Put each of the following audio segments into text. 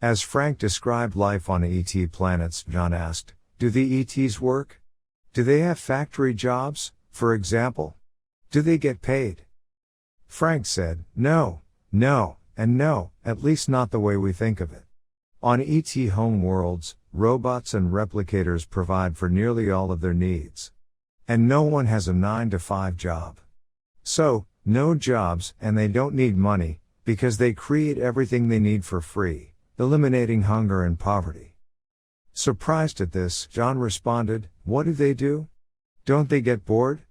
As Frank described life on ET planets, John asked, do the ETs work? Do they have factory jobs, for example? Do they get paid? Frank said, no, and no, at least not the way we think of it. On ET home worlds, robots and replicators provide for nearly all of their needs. And no one has a 9-to-5 job. So, no jobs, and they don't need money, because they create everything they need for free, eliminating hunger and poverty. Surprised at this, John responded, what do they do? Don't they get bored?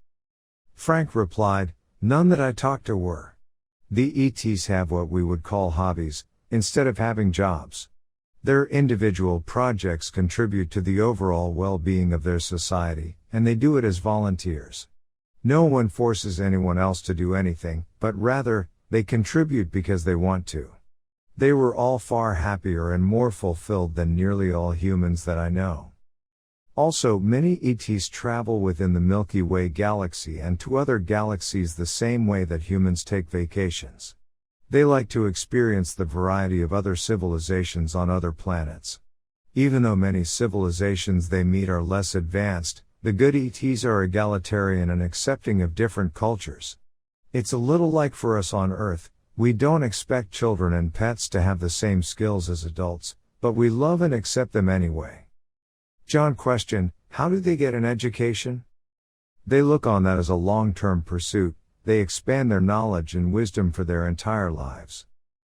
Frank replied, none that I talked to were. The ETs have what we would call hobbies, instead of having jobs. Their individual projects contribute to the overall well-being of their society, and they do it as volunteers. No one forces anyone else to do anything, but rather, they contribute because they want to. They were all far happier and more fulfilled than nearly all humans that I know. Also, many ETs travel within the Milky Way galaxy and to other galaxies the same way that humans take vacations. They like to experience the variety of other civilizations on other planets. Even though many civilizations they meet are less advanced, the good ETs are egalitarian and accepting of different cultures. It's a little like for us on Earth, we don't expect children and pets to have the same skills as adults, but we love and accept them anyway. John questioned, how do they get an education? They look on that as a long-term pursuit. They expand their knowledge and wisdom for their entire lives.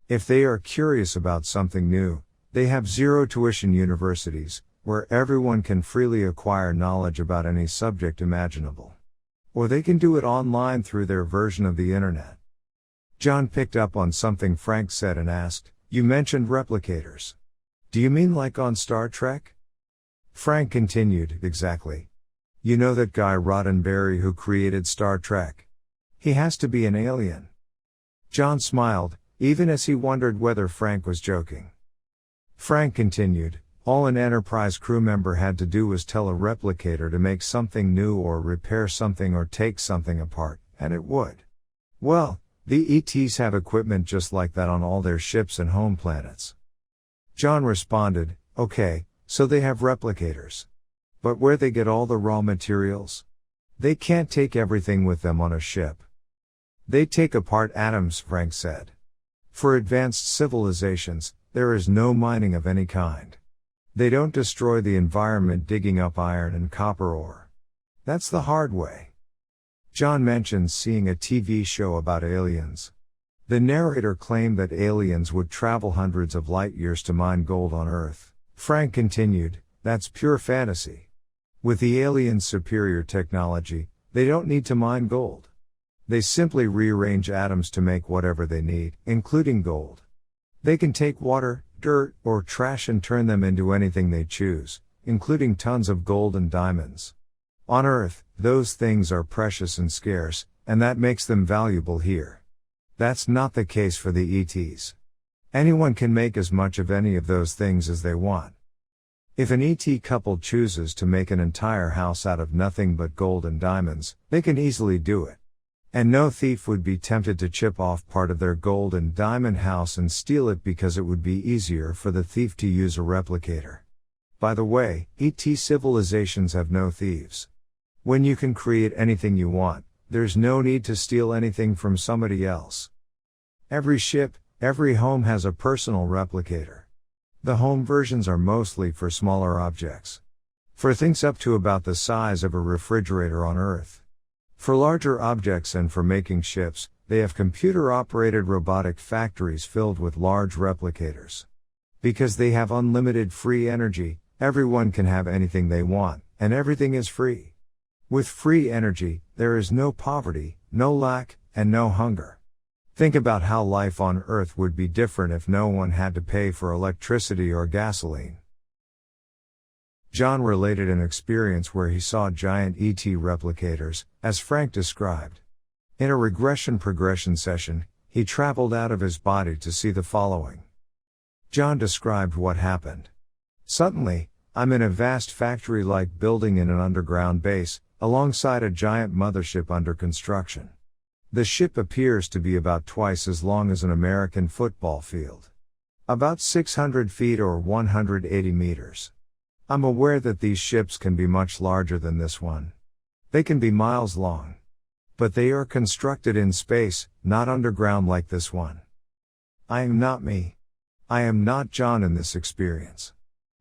If they are curious about something new, they have zero-tuition universities, where everyone can freely acquire knowledge about any subject imaginable. Or they can do it online through their version of the internet. John picked up on something Frank said and asked, you mentioned replicators. Do you mean like on Star Trek? Frank continued, exactly. You know that guy Roddenberry who created Star Trek? He has to be an alien. John smiled, even as he wondered whether Frank was joking. Frank continued, all an Enterprise crew member had to do was tell a replicator to make something new or repair something or take something apart, and it would. Well, the ETs have equipment just like that on all their ships and home planets. John responded, okay, so they have replicators. But where they get all the raw materials? They can't take everything with them on a ship. They take apart atoms, Frank said. For advanced civilizations, there is no mining of any kind. They don't destroy the environment digging up iron and copper ore. That's the hard way. John mentions seeing a TV show about aliens. The narrator claimed that aliens would travel hundreds of light years to mine gold on Earth. Frank continued, that's pure fantasy. With the aliens' superior technology, they don't need to mine gold. They simply rearrange atoms to make whatever they need, including gold. They can take water, dirt, or trash and turn them into anything they choose, including tons of gold and diamonds. On Earth, those things are precious and scarce, and that makes them valuable here. That's not the case for the ETs. Anyone can make as much of any of those things as they want. If an ET couple chooses to make an entire house out of nothing but gold and diamonds, they can easily do it. And no thief would be tempted to chip off part of their gold and diamond house and steal it because it would be easier for the thief to use a replicator. By the way, ET civilizations have no thieves. When you can create anything you want, there's no need to steal anything from somebody else. Every ship, every home has a personal replicator. The home versions are mostly for smaller objects. For things up to about the size of a refrigerator on Earth. For larger objects and for making ships, they have computer-operated robotic factories filled with large replicators. Because they have unlimited free energy, everyone can have anything they want, and everything is free. With free energy, there is no poverty, no lack, and no hunger. Think about how life on Earth would be different if no one had to pay for electricity or gasoline. John related an experience where he saw giant ET replicators, as Frank described. In a regression-progression session, he traveled out of his body to see the following. John described what happened. Suddenly, I'm in a vast factory-like building in an underground base, alongside a giant mothership under construction. The ship appears to be about twice as long as an American football field. About 600 feet or 180 meters. I'm aware that these ships can be much larger than this one. They can be miles long. But they are constructed in space, not underground like this one. I am not me. I am not John in this experience.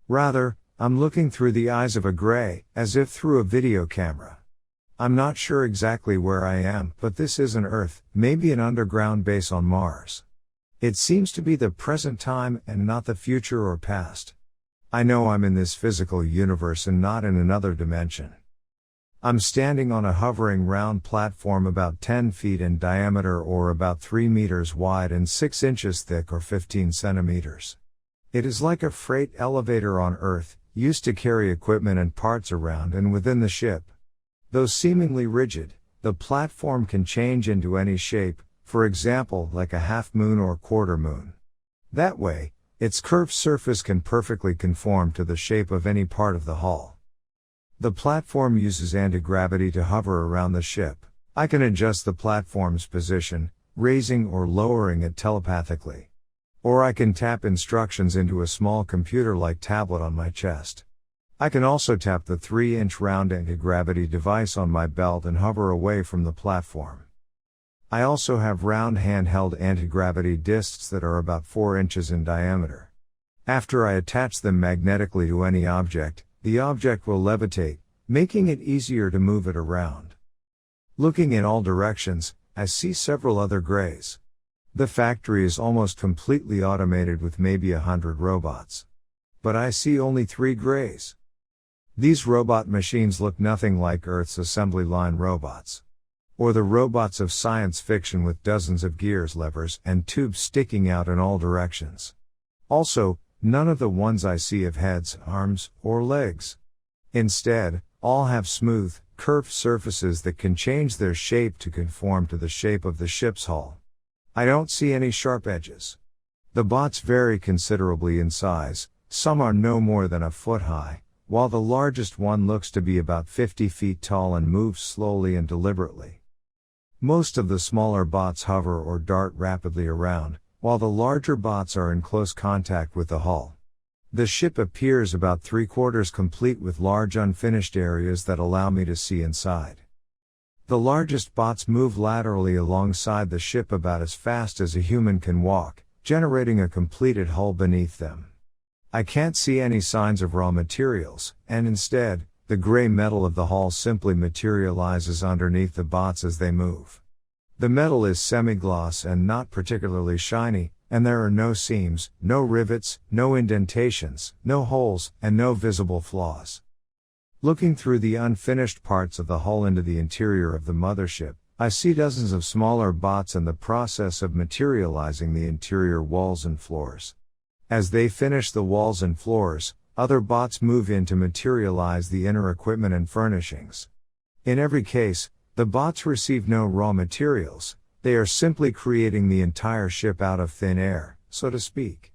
Rather, I'm looking through the eyes of a gray, as if through a video camera. I'm not sure exactly where I am, but this isn't Earth, maybe an underground base on Mars. It seems to be the present time and not the future or past. I know I'm in this physical universe and not in another dimension. I'm standing on a hovering round platform about 10 feet in diameter or about 3 meters wide and 6 inches thick or 15 centimeters. It is like a freight elevator on Earth, used to carry equipment and parts around and within the ship. Though seemingly rigid, the platform can change into any shape, for example like a half moon or quarter moon. That way, its curved surface can perfectly conform to the shape of any part of the hull. The platform uses anti-gravity to hover around the ship. I can adjust the platform's position, raising or lowering it telepathically. Or I can tap instructions into a small computer-like tablet on my chest. I can also tap the 3-inch round anti-gravity device on my belt and hover away from the platform. I also have round handheld anti-gravity discs that are about 4 inches in diameter. After I attach them magnetically to any object, the object will levitate, making it easier to move it around. Looking in all directions, I see several other grays. The factory is almost completely automated with maybe 100 robots. But I see only 3 grays. These robot machines look nothing like Earth's assembly line robots. Or the robots of science fiction with dozens of gears, levers, and tubes sticking out in all directions. Also, none of the ones I see have heads, arms, or legs. Instead, all have smooth, curved surfaces that can change their shape to conform to the shape of the ship's hull. I don't see any sharp edges. The bots vary considerably in size, some are no more than a foot high, while the largest one looks to be about 50 feet tall and moves slowly and deliberately. Most of the smaller bots hover or dart rapidly around, while the larger bots are in close contact with the hull. The ship appears about 3/4 complete with large unfinished areas that allow me to see inside. The largest bots move laterally alongside the ship about as fast as a human can walk, generating a completed hull beneath them. I can't see any signs of raw materials, and instead, the gray metal of the hull simply materializes underneath the bots as they move. The metal is semi-gloss and not particularly shiny, and there are no seams, no rivets, no indentations, no holes, and no visible flaws. Looking through the unfinished parts of the hull into the interior of the mothership, I see dozens of smaller bots in the process of materializing the interior walls and floors. As they finish the walls and floors, other bots move in to materialize the inner equipment and furnishings. In every case, the bots receive no raw materials, they are simply creating the entire ship out of thin air, so to speak.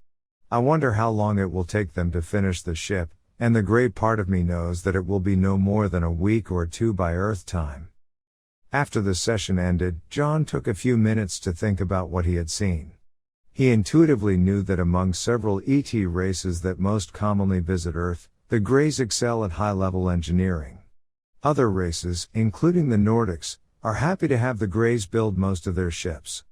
I wonder how long it will take them to finish the ship, and the gray part of me knows that it will be no more than a week or 2 by Earth time. After the session ended, John took a few minutes to think about what he had seen. He intuitively knew that among several ET races that most commonly visit Earth, the Greys excel at high-level engineering. Other races, including the Nordics, are happy to have the Greys build most of their ships.